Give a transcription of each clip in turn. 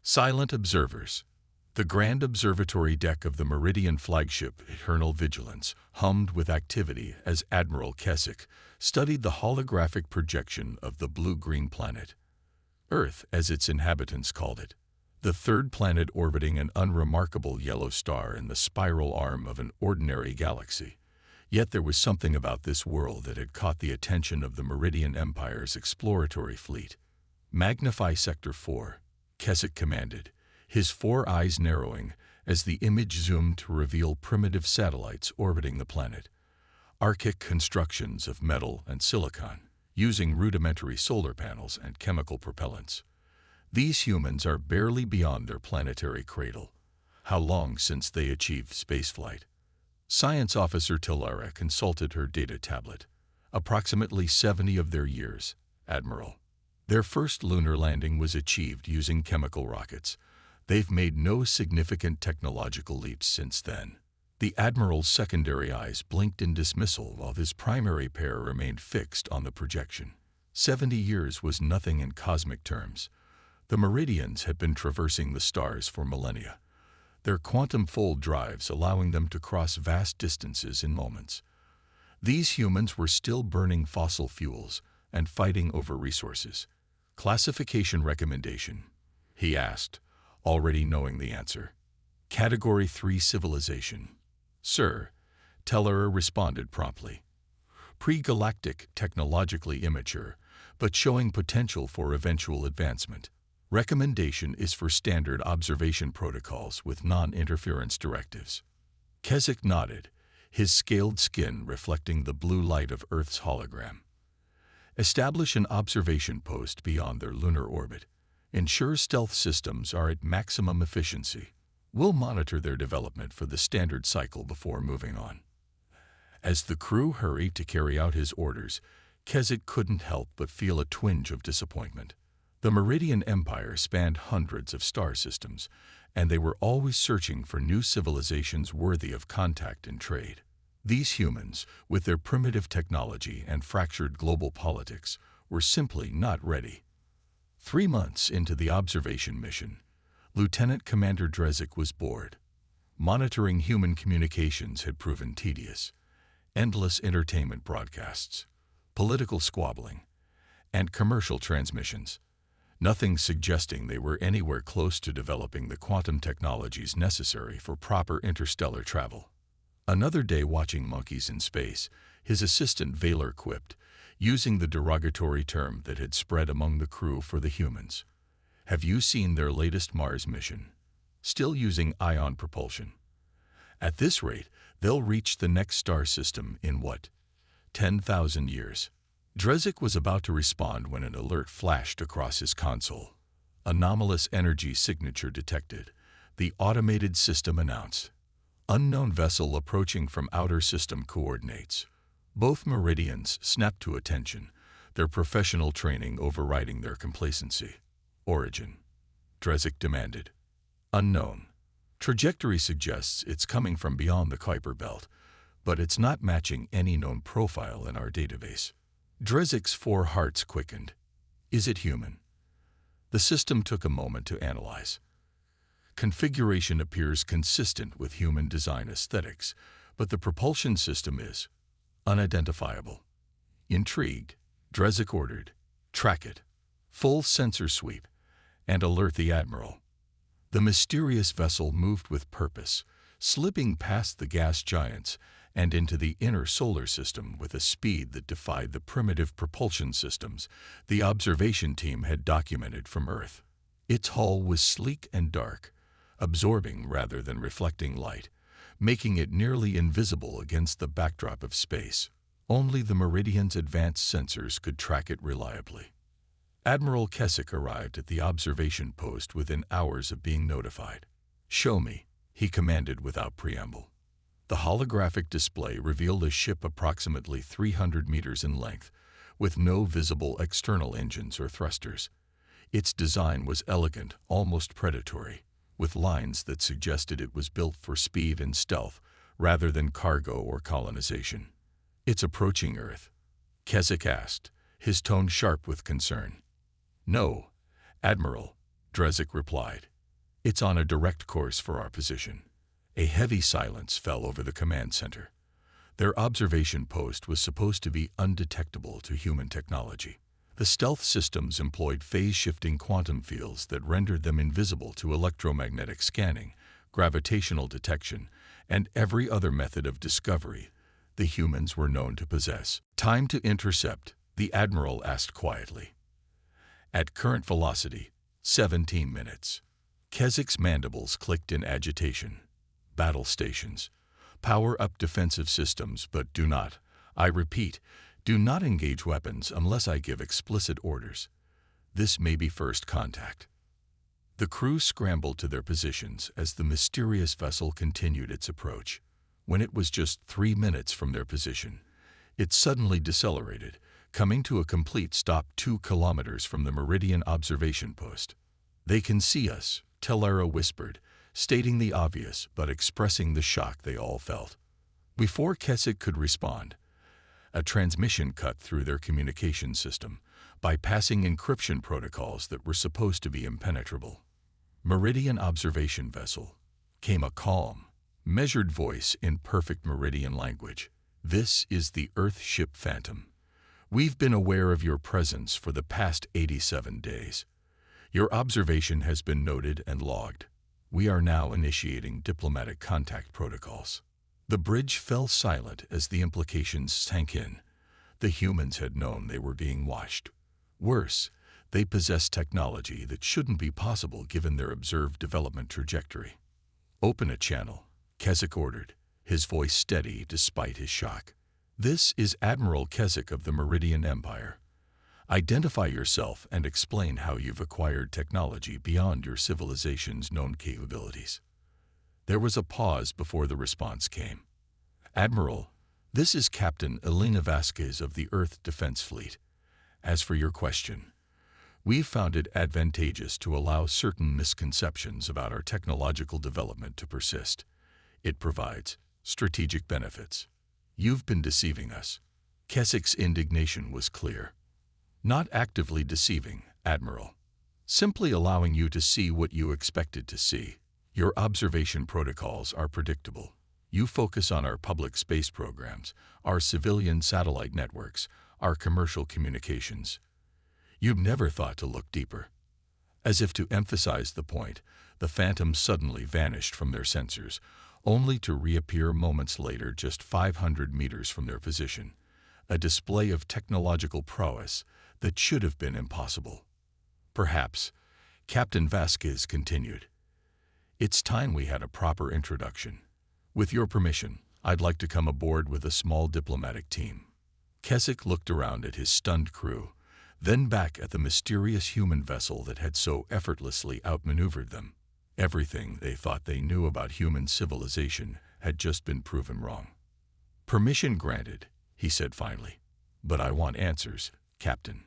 Silent observers. The grand observatory deck of the Meridian flagship Eternal Vigilance hummed with activity as Admiral Keswick studied the holographic projection of the blue-green planet. Earth, as its inhabitants called it, the third planet orbiting an unremarkable yellow star in the spiral arm of an ordinary galaxy. Yet there was something about this world that had caught the attention of the Meridian Empire's exploratory fleet. "Magnify Sector 4, Keswick commanded, his four eyes narrowing as the image zoomed to reveal primitive satellites orbiting the planet. Archaic constructions of metal and silicon, using rudimentary solar panels and chemical propellants. These humans are barely beyond their planetary cradle. How long since they achieved spaceflight?" Science Officer Tilara consulted her data tablet. "Approximately 70 of their years, Admiral. Their first lunar landing was achieved using chemical rockets. They've made no significant technological leaps since then." The Admiral's secondary eyes blinked in dismissal while his primary pair remained fixed on the projection. 70 years was nothing in cosmic terms. The Meridians had been traversing the stars for millennia, their quantum-fold drives allowing them to cross vast distances in moments. These humans were still burning fossil fuels and fighting over resources. "Classification recommendation?" he asked, already knowing the answer. "Category 3 civilization." "Sir," Teller responded promptly. "Pre-galactic, technologically immature, but showing potential for eventual advancement. Recommendation is for standard observation protocols with non-interference directives." Keswick nodded, his scaled skin reflecting the blue light of Earth's hologram. "Establish an observation post beyond their lunar orbit. Ensure stealth systems are at maximum efficiency. We'll monitor their development for the standard cycle before moving on." As the crew hurried to carry out his orders, Keswick couldn't help but feel a twinge of disappointment. The Meridian Empire spanned hundreds of star systems, and they were always searching for new civilizations worthy of contact and trade. These humans, with their primitive technology and fractured global politics, were simply not ready. 3 months into the observation mission, Lieutenant Commander Drezek was bored. Monitoring human communications had proven tedious. Endless entertainment broadcasts, political squabbling, and commercial transmissions. Nothing suggesting they were anywhere close to developing the quantum technologies necessary for proper interstellar travel. "Another day watching monkeys in space," his assistant Vaylor quipped, using the derogatory term that had spread among the crew for the humans. "Have you seen their latest Mars mission? Still using ion propulsion. At this rate, they'll reach the next star system in what? 10,000 years." Drezek was about to respond when an alert flashed across his console. "Anomalous energy signature detected," the automated system announced. "Unknown vessel approaching from outer system coordinates." Both Meridians snapped to attention, their professional training overriding their complacency. "Origin?" Drezek demanded. "Unknown. Trajectory suggests it's coming from beyond the Kuiper Belt, but it's not matching any known profile in our database." Drezek's 4 hearts quickened. "Is it human?" The system took a moment to analyze. "Configuration appears consistent with human design aesthetics, but the propulsion system is unidentifiable." Intrigued, Drezek ordered, "Track it. Full sensor sweep, and alert the Admiral." The mysterious vessel moved with purpose, slipping past the gas giants and into the inner solar system with a speed that defied the primitive propulsion systems the observation team had documented from Earth. Its hull was sleek and dark, absorbing rather than reflecting light, making it nearly invisible against the backdrop of space. Only the Meridian's advanced sensors could track it reliably. Admiral Keswick arrived at the observation post within hours of being notified. "Show me," he commanded without preamble. The holographic display revealed a ship approximately 300 meters in length, with no visible external engines or thrusters. Its design was elegant, almost predatory, with lines that suggested it was built for speed and stealth rather than cargo or colonization. "It's approaching Earth?" Keswick asked, his tone sharp with concern. "No, Admiral," Drezek replied. It's on a direct course for our position. A heavy silence fell over the command center. Their observation post was supposed to be undetectable to human technology. The stealth systems employed phase-shifting quantum fields that rendered them invisible to electromagnetic scanning, gravitational detection, and every other method of discovery the humans were known to possess. "Time to intercept," the Admiral asked quietly. "At current velocity, 17 minutes. Kesik's mandibles clicked in agitation. "Battle stations. Power up defensive systems, but do not, I repeat, do not engage weapons unless I give explicit orders. This may be first contact." The crew scrambled to their positions as the mysterious vessel continued its approach. When it was just 3 minutes from their position, it suddenly decelerated, coming to a complete stop 2 kilometers from the Meridian observation post. "They can see us," Tellera whispered, stating the obvious but expressing the shock they all felt. Before Kesik could respond, a transmission cut through their communication system, bypassing encryption protocols that were supposed to be impenetrable. "Meridian observation vessel," came a calm, measured voice in perfect Meridian language. "This is the Earth ship Phantom. We've been aware of your presence for the past 87 days. Your observation has been noted and logged. We are now initiating diplomatic contact protocols." The bridge fell silent as the implications sank in. The humans had known they were being watched. Worse, they possessed technology that shouldn't be possible given their observed development trajectory. "Open a channel," Kesik ordered, his voice steady despite his shock. "This is Admiral Kesik of the Meridian Empire. Identify yourself and explain how you've acquired technology beyond your civilization's known capabilities." There was a pause before the response came. "Admiral, this is Captain Elena Vasquez of the Earth Defense Fleet. As for your question, we've found it advantageous to allow certain misconceptions about our technological development to persist. It provides strategic benefits. You've been deceiving us." Kesik's indignation was clear. "Not actively deceiving, Admiral. Simply allowing you to see what you expected to see. Your observation protocols are predictable. You focus on our public space programs, our civilian satellite networks, our commercial communications. You've never thought to look deeper." As if to emphasize the point, the Phantom suddenly vanished from their sensors, only to reappear moments later just 500 meters from their position, a display of technological prowess that should have been impossible. "Perhaps," Captain Vasquez continued, "it's time we had a proper introduction. With your permission, I'd like to come aboard with a small diplomatic team." Kesik looked around at his stunned crew, then back at the mysterious human vessel that had so effortlessly outmaneuvered them. Everything they thought they knew about human civilization had just been proven wrong. "Permission granted," he said finally. "But I want answers, Captain."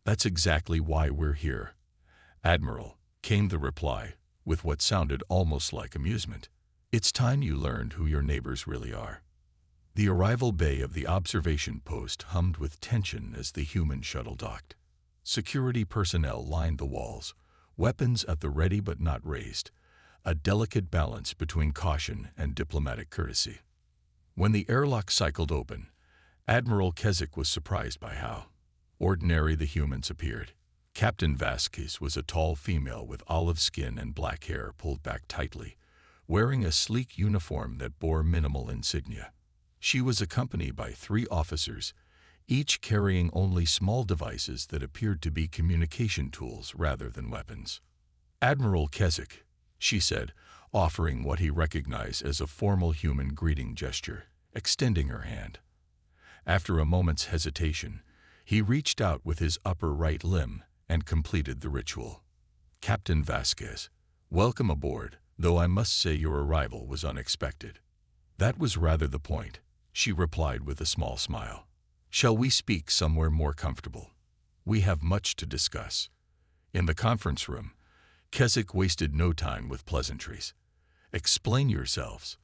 "That's exactly why we're here, Admiral," came the reply, with what sounded almost like amusement. "It's time you learned who your neighbors really are." The arrival bay of the observation post hummed with tension as the human shuttle docked. Security personnel lined the walls, weapons at the ready but not raised, a delicate balance between caution and diplomatic courtesy. When the airlock cycled open, Admiral Kesik was surprised by how ordinary the humans appeared. Captain Vasquez was a tall female with olive skin and black hair pulled back tightly, wearing a sleek uniform that bore minimal insignia. She was accompanied by 3 officers, each carrying only small devices that appeared to be communication tools rather than weapons. "Admiral Kesik," she said, offering what he recognized as a formal human greeting gesture, extending her hand. After a moment's hesitation, he reached out with his upper right limb and completed the ritual. "Captain Vasquez, welcome aboard, though I must say your arrival was unexpected." "That was rather the point," she replied with a small smile. "Shall we speak somewhere more comfortable? We have much to discuss." In the conference room, Kesik wasted no time with pleasantries. "Explain yourselves.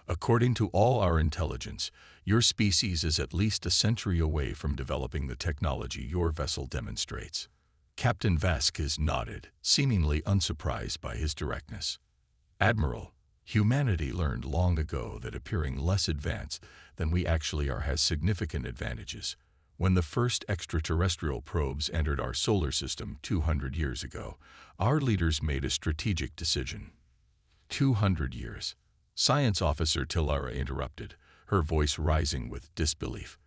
According to all our intelligence, your species is at least a century away from developing the technology your vessel demonstrates. Captain Vasquez nodded, seemingly unsurprised by his directness. Admiral, humanity learned long ago that appearing less advanced than we actually are has significant advantages. When the first extraterrestrial probes entered our solar system 200 years ago, our leaders made a strategic decision. 200 years. Science Officer Tilara interrupted, her voice rising with disbelief.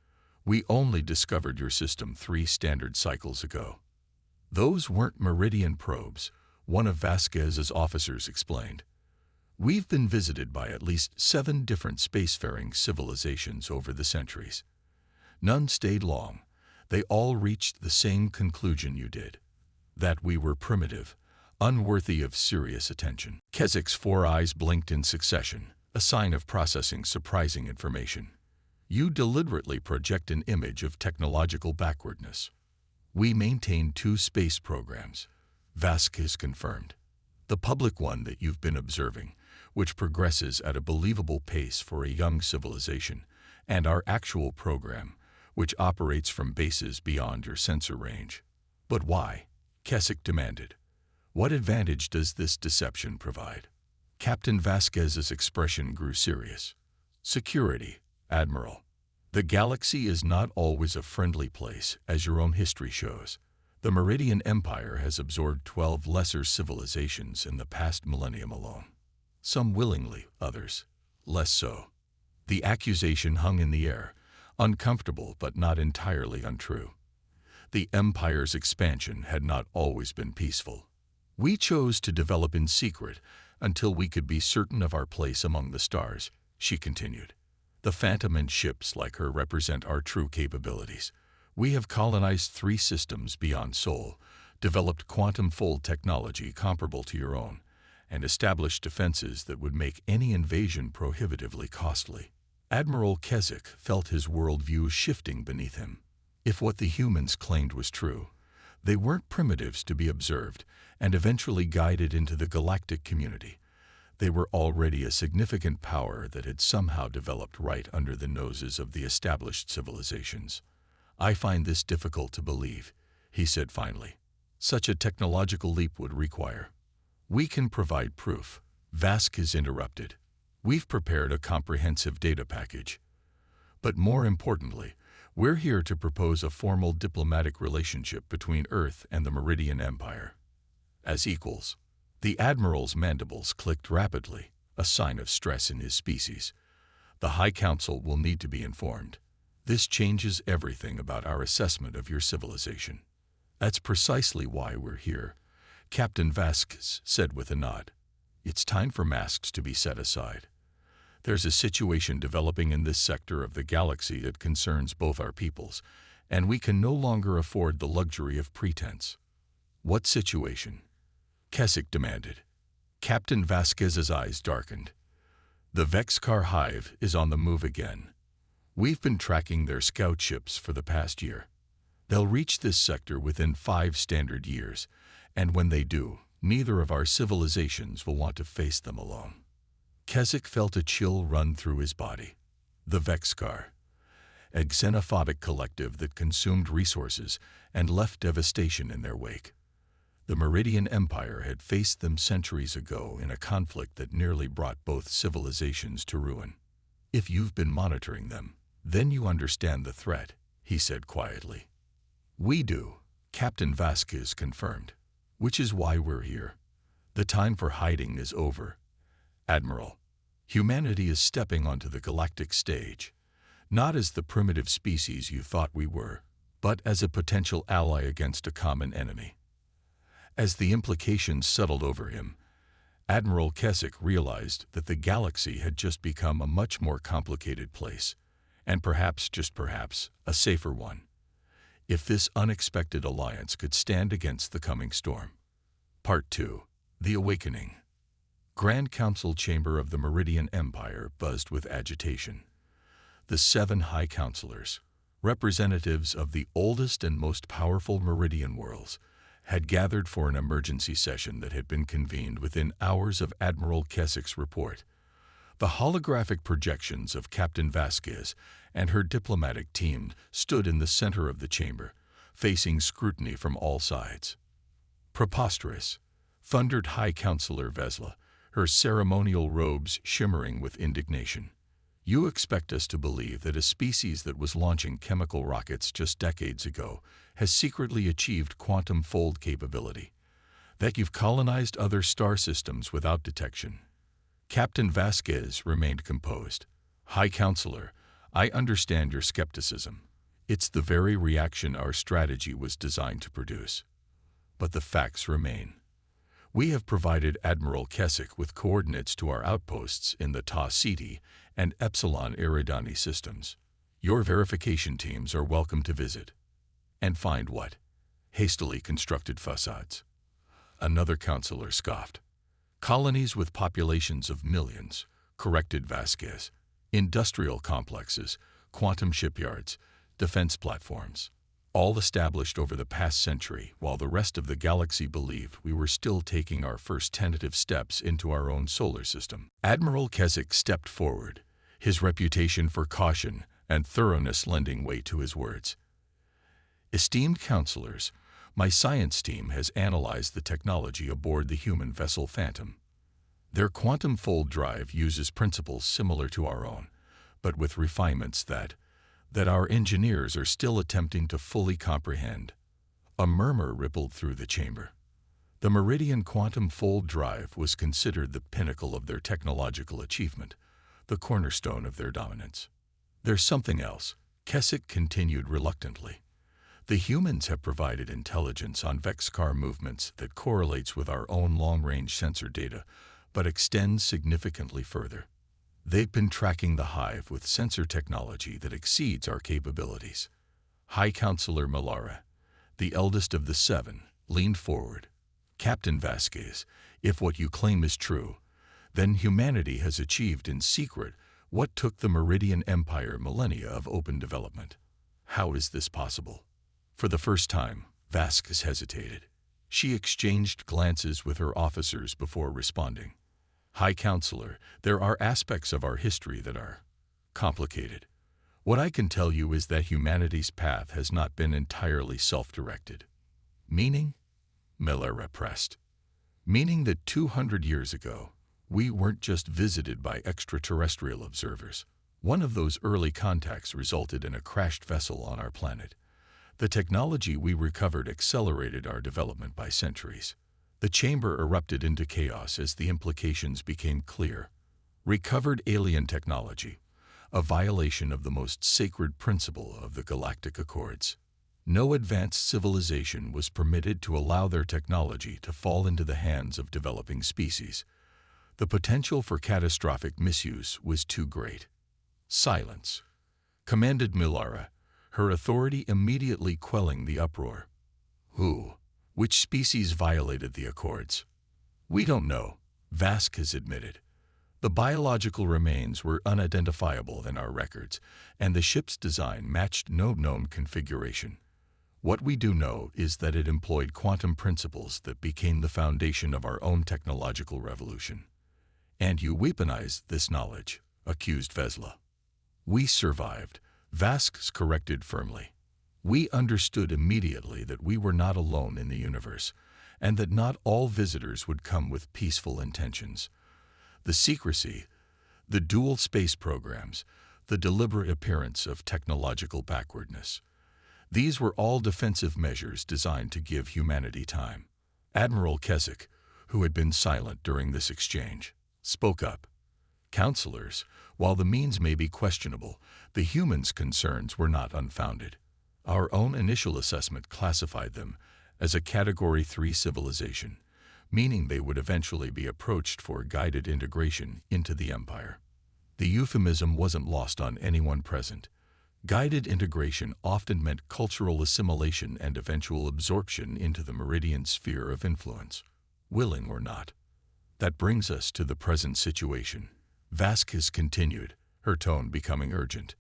We only discovered your system 3 standard cycles ago. Those weren't Meridian probes, one of Vasquez's officers explained. We've been visited by at least 7 different spacefaring civilizations over the centuries. None stayed long. They all reached the same conclusion you did. That we were primitive, unworthy of serious attention. Kesik's 4 eyes blinked in succession, a sign of processing surprising information. You deliberately project an image of technological backwardness. We maintain 2 space programs, Vasquez confirmed. The public one that you've been observing, which progresses at a believable pace for a young civilization, and our actual program, which operates from bases beyond your sensor range. But why? Kesik demanded. What advantage does this deception provide? Captain Vasquez's expression grew serious. Security, Admiral. The galaxy is not always a friendly place, as your own history shows. The Meridian Empire has absorbed 12 lesser civilizations in the past millennium alone. Some willingly, others less so. The accusation hung in the air, uncomfortable but not entirely untrue. The Empire's expansion had not always been peaceful. We chose to develop in secret until we could be certain of our place among the stars, she continued. The Phantom and ships like her represent our true capabilities. We have colonized 3 systems beyond Sol, developed quantum-fold technology comparable to your own, and established defenses that would make any invasion prohibitively costly. Admiral Kesik felt his worldview shifting beneath him. If what the humans claimed was true, they weren't primitives to be observed and eventually guided into the galactic community. They were already a significant power that had somehow developed right under the noses of the established civilizations. I find this difficult to believe, he said finally. Such a technological leap would require. We can provide proof, Vasquez interrupted. We've prepared a comprehensive data package. But more importantly, we're here to propose a formal diplomatic relationship between Earth and the Meridian Empire. As equals. The Admiral's mandibles clicked rapidly, a sign of stress in his species. The High Council will need to be informed. This changes everything about our assessment of your civilization. That's precisely why we're here, Captain Vasquez said with a nod. It's time for masks to be set aside. There's a situation developing in this sector of the galaxy that concerns both our peoples, and we can no longer afford the luxury of pretense. What situation? Kesik demanded. Captain Vasquez's eyes darkened. The Vexcar Hive is on the move again. We've been tracking their scout ships for the past year. They'll reach this sector within 5 standard years, and when they do, neither of our civilizations will want to face them alone. Kesik felt a chill run through his body. The Vexcar, a xenophobic collective that consumed resources and left devastation in their wake. The Meridian Empire had faced them centuries ago in a conflict that nearly brought both civilizations to ruin. If you've been monitoring them, then you understand the threat, he said quietly. We do, Captain Vasquez confirmed, which is why we're here. The time for hiding is over. Admiral, humanity is stepping onto the galactic stage, not as the primitive species you thought we were, but as a potential ally against a common enemy. As the implications settled over him, Admiral Kesik realized that the galaxy had just become a much more complicated place, and perhaps, just perhaps, a safer one, if this unexpected alliance could stand against the coming storm. Part 2. The Awakening. Grand Council Chamber of the Meridian Empire buzzed with agitation. The 7 High Counselors, representatives of the oldest and most powerful Meridian worlds, had gathered for an emergency session that had been convened within hours of Admiral Kesik's report. The holographic projections of Captain Vasquez and her diplomatic team stood in the center of the chamber, facing scrutiny from all sides. "Preposterous," thundered High Counselor Vesla, her ceremonial robes shimmering with indignation. "You expect us to believe that a species that was launching chemical rockets just decades ago has secretly achieved quantum fold capability? That you've colonized other star systems without detection?" Captain Vasquez remained composed. "High Counselor, I understand your skepticism. It's the very reaction our strategy was designed to produce. But the facts remain. We have provided Admiral Keswick with coordinates to our outposts in the Ta Ceti and Epsilon Eridani systems. Your verification teams are welcome to visit. And find what? Hastily constructed facades." Another counselor scoffed. "Colonies with populations of millions," corrected Vasquez. "Industrial complexes, quantum shipyards, defense platforms. All established over the past century, while the rest of the galaxy believed we were still taking our first tentative steps into our own solar system." Admiral Keswick stepped forward, his reputation for caution and thoroughness lending weight to his words. "Esteemed counselors, my science team has analyzed the technology aboard the human vessel Phantom. Their quantum fold drive uses principles similar to our own, but with refinements that our engineers are still attempting to fully comprehend." A murmur rippled through the chamber. The Meridian quantum fold drive was considered the pinnacle of their technological achievement, the cornerstone of their dominance. "There's something else," Keswick continued reluctantly. "The humans have provided intelligence on Vexcar movements that correlates with our own long-range sensor data, but extends significantly further. They've been tracking the hive with sensor technology that exceeds our capabilities." High Counselor Melara, the eldest of the seven, leaned forward. "Captain Vasquez, if what you claim is true, then humanity has achieved in secret what took the Meridian Empire millennia of open development. How is this possible?" For the first time, Vasquez hesitated. She exchanged glances with her officers before responding. "High Counselor, there are aspects of our history that are complicated. What I can tell you is that humanity's path has not been entirely self-directed." "Meaning?" Melara pressed. "Meaning that 200 years ago, we weren't just visited by extraterrestrial observers. One of those early contacts resulted in a crashed vessel on our planet. The technology we recovered accelerated our development by centuries." The chamber erupted into chaos as the implications became clear. Recovered alien technology, a violation of the most sacred principle of the Galactic Accords. No advanced civilization was permitted to allow their technology to fall into the hands of developing species. The potential for catastrophic misuse was too great. "Silence," commanded Melara, her authority immediately quelling the uproar. Which species violated the Accords?" "We don't know," Vasquez admitted. "The biological remains were unidentifiable in our records, and the ship's design matched no known configuration. What we do know is that it employed quantum principles that became the foundation of our own technological revolution." "And you weaponized this knowledge," accused Vesla. "We survived," Vasquez corrected firmly. "We understood immediately that we were not alone in the universe, and that not all visitors would come with peaceful intentions. The secrecy, the dual space programs, the deliberate appearance of technological backwardness. These were all defensive measures designed to give humanity time." Admiral Keswick, who had been silent during this exchange, spoke up. "Counselors, while the means may be questionable, the humans' concerns were not unfounded. Our own initial assessment classified them as a Category 3 civilization, meaning they would eventually be approached for guided integration into the Empire." The euphemism wasn't lost on anyone present. Guided integration often meant cultural assimilation and eventual absorption into the Meridian sphere of influence, willing or not. "That brings us to the present situation," Vasquez continued, her tone becoming urgent.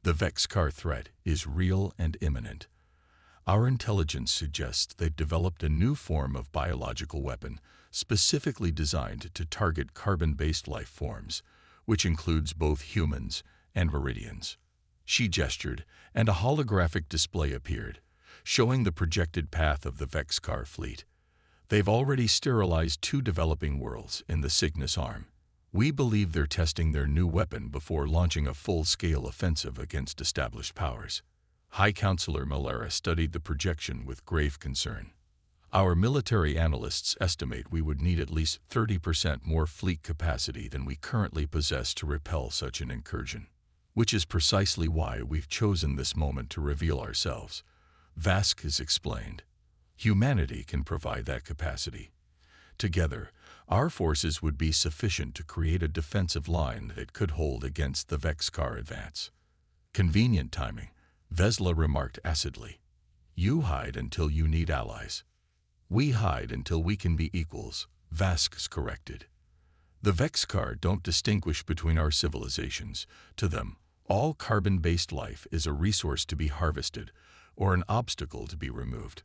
"The Vexcar threat is real and imminent. Our intelligence suggests they've developed a new form of biological weapon specifically designed to target carbon-based life forms, which includes both humans and Meridians." She gestured, and a holographic display appeared, showing the projected path of the Vexcar fleet. They've already sterilized 2 developing worlds in the Cygnus arm. We believe they're testing their new weapon before launching a full-scale offensive against established powers. High Counselor Malera studied the projection with grave concern. Our military analysts estimate we would need at least 30% more fleet capacity than we currently possess to repel such an incursion. Which is precisely why we've chosen this moment to reveal ourselves. Vasquez explained. Humanity can provide that capacity. Together, our forces would be sufficient to create a defensive line that could hold against the Vexcar advance. Convenient timing, Vesla remarked acidly. You hide until you need allies. We hide until we can be equals, Vasquez corrected. The Vexcar don't distinguish between our civilizations. To them, all carbon-based life is a resource to be harvested or an obstacle to be removed.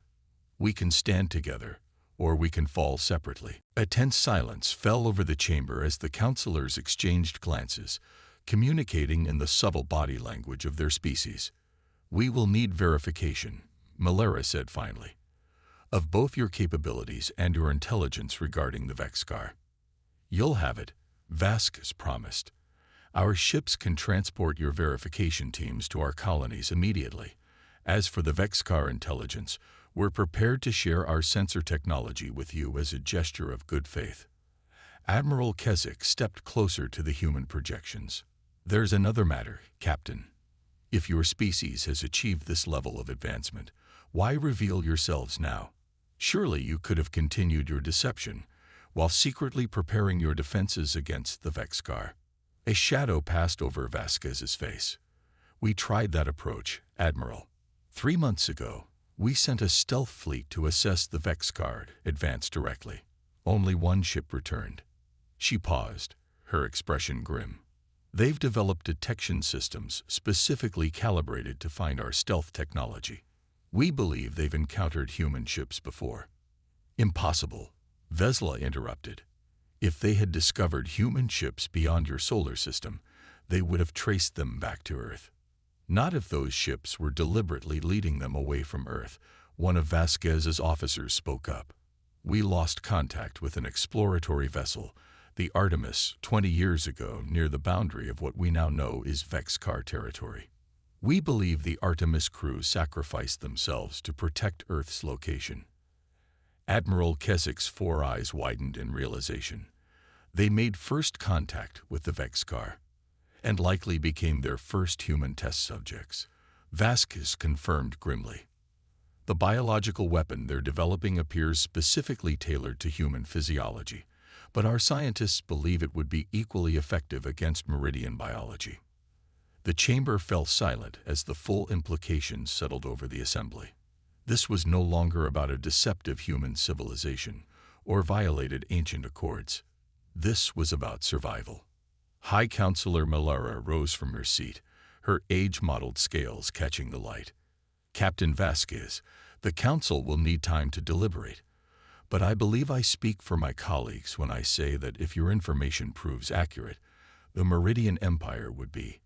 We can stand together, or we can fall separately. A tense silence fell over the chamber as the counselors exchanged glances, communicating in the subtle body language of their species. We will need verification, Malera said finally, of both your capabilities and your intelligence regarding the Vexcar. You'll have it, Vasquez promised. Our ships can transport your verification teams to our colonies immediately. As for the Vexcar intelligence, we're prepared to share our sensor technology with you as a gesture of good faith. Admiral Keswick stepped closer to the human projections. There's another matter, Captain. If your species has achieved this level of advancement, why reveal yourselves now? Surely you could have continued your deception while secretly preparing your defenses against the Vexcar. A shadow passed over Vasquez's face. We tried that approach, Admiral. 3 months ago, we sent a stealth fleet to assess the Vexcar advance directly. Only 1 ship returned. She paused, her expression grim. They've developed detection systems specifically calibrated to find our stealth technology. We believe they've encountered human ships before. Impossible, Vesla interrupted. If they had discovered human ships beyond your solar system, they would have traced them back to Earth. Not if those ships were deliberately leading them away from Earth, one of Vasquez's officers spoke up. We lost contact with an exploratory vessel, the Artemis, 20 years ago near the boundary of what we now know is Vexcar territory. We believe the Artemis crew sacrificed themselves to protect Earth's location. Admiral Keswick's 4 eyes widened in realization. They made first contact with the Vexcar, and likely became their first human test subjects, Vasquez confirmed grimly. The biological weapon they're developing appears specifically tailored to human physiology, but our scientists believe it would be equally effective against Meridian biology. The chamber fell silent as the full implications settled over the assembly. This was no longer about a deceptive human civilization or violated ancient accords. This was about survival. High Counselor Malera rose from her seat, her age-modeled scales catching the light. Captain Vasquez, the Council will need time to deliberate, but I believe I speak for my colleagues when I say that if your information proves accurate, the Meridian Empire would be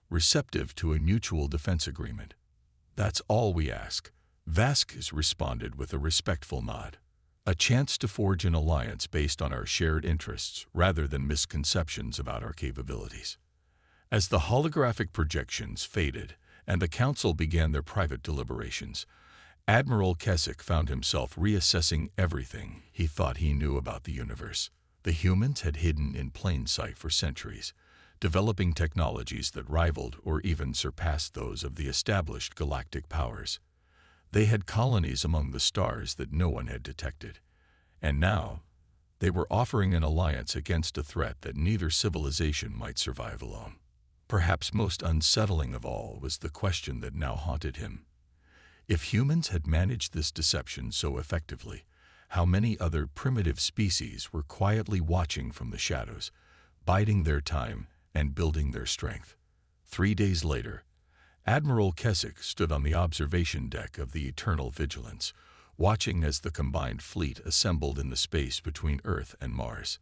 receptive to a mutual defense agreement. That's all we ask, Vasquez responded with a respectful nod. A chance to forge an alliance based on our shared interests rather than misconceptions about our capabilities. As the holographic projections faded and the Council began their private deliberations, Admiral Keswick found himself reassessing everything he thought he knew about the universe. The humans had hidden in plain sight for centuries, developing technologies that rivaled or even surpassed those of the established galactic powers. They had colonies among the stars that no one had detected. And now, they were offering an alliance against a threat that neither civilization might survive alone. Perhaps most unsettling of all was the question that now haunted him. If humans had managed this deception so effectively, how many other primitive species were quietly watching from the shadows, biding their time and building their strength? 3 days later, Admiral Keswick stood on the observation deck of the Eternal Vigilance, watching as the combined fleet assembled in the space between Earth and Mars.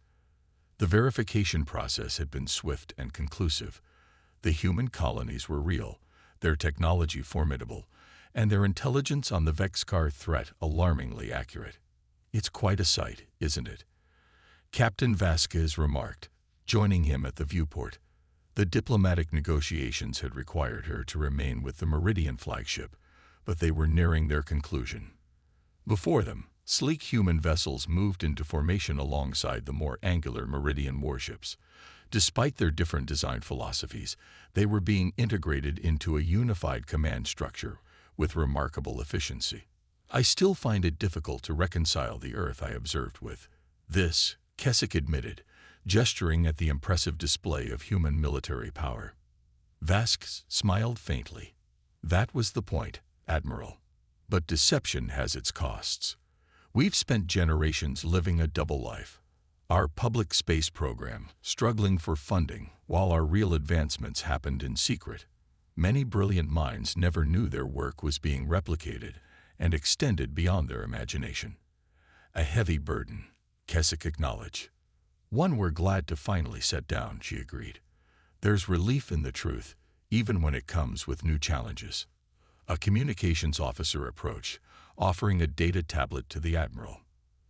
The verification process had been swift and conclusive. The human colonies were real, their technology formidable, and their intelligence on the Vexcar threat alarmingly accurate. It's quite a sight, isn't it? Captain Vasquez remarked, joining him at the viewport. The diplomatic negotiations had required her to remain with the Meridian flagship, but they were nearing their conclusion. Before them, sleek human vessels moved into formation alongside the more angular Meridian warships. Despite their different design philosophies, they were being integrated into a unified command structure with remarkable efficiency. I still find it difficult to reconcile the Earth I observed with this, Keswick admitted, gesturing at the impressive display of human military power. Vasquez smiled faintly. That was the point, Admiral. But deception has its costs. We've spent generations living a double life. Our public space program, struggling for funding, while our real advancements happened in secret. Many brilliant minds never knew their work was being replicated and extended beyond their imagination. A heavy burden, Keswick acknowledged. One we're glad to finally set down, she agreed. There's relief in the truth, even when it comes with new challenges. A communications officer approached, offering a data tablet to the Admiral.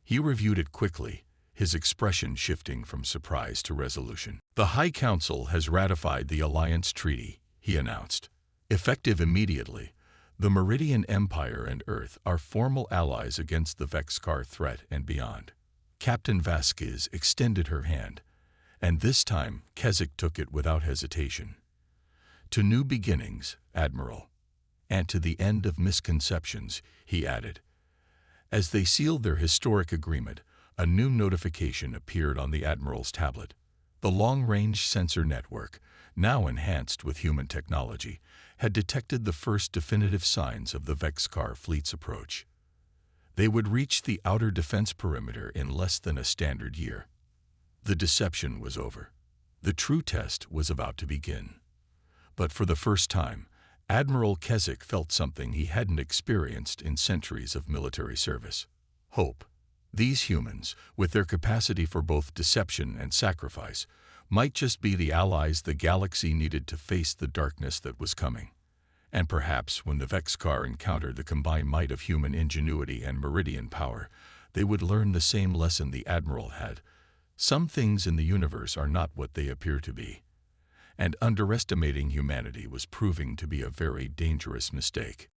He reviewed it quickly, his expression shifting from surprise to resolution. The High Council has ratified the Alliance Treaty, he announced. Effective immediately, the Meridian Empire and Earth are formal allies against the Vexcar threat and beyond. Captain Vasquez extended her hand, and this time Keswick took it without hesitation. To new beginnings, Admiral, and to the end of misconceptions, he added. As they sealed their historic agreement, a new notification appeared on the Admiral's tablet. The long-range sensor network, now enhanced with human technology, had detected the first definitive signs of the Vexcar fleet's approach. They would reach the outer defense perimeter in less than a standard year. The deception was over. The true test was about to begin. But for the first time, Admiral Keswick felt something he hadn't experienced in centuries of military service. Hope. These humans, with their capacity for both deception and sacrifice, might just be the allies the galaxy needed to face the darkness that was coming. And perhaps when the Vexcar encountered the combined might of human ingenuity and Meridian power, they would learn the same lesson the Admiral had. Some things in the universe are not what they appear to be. And underestimating humanity was proving to be a very dangerous mistake.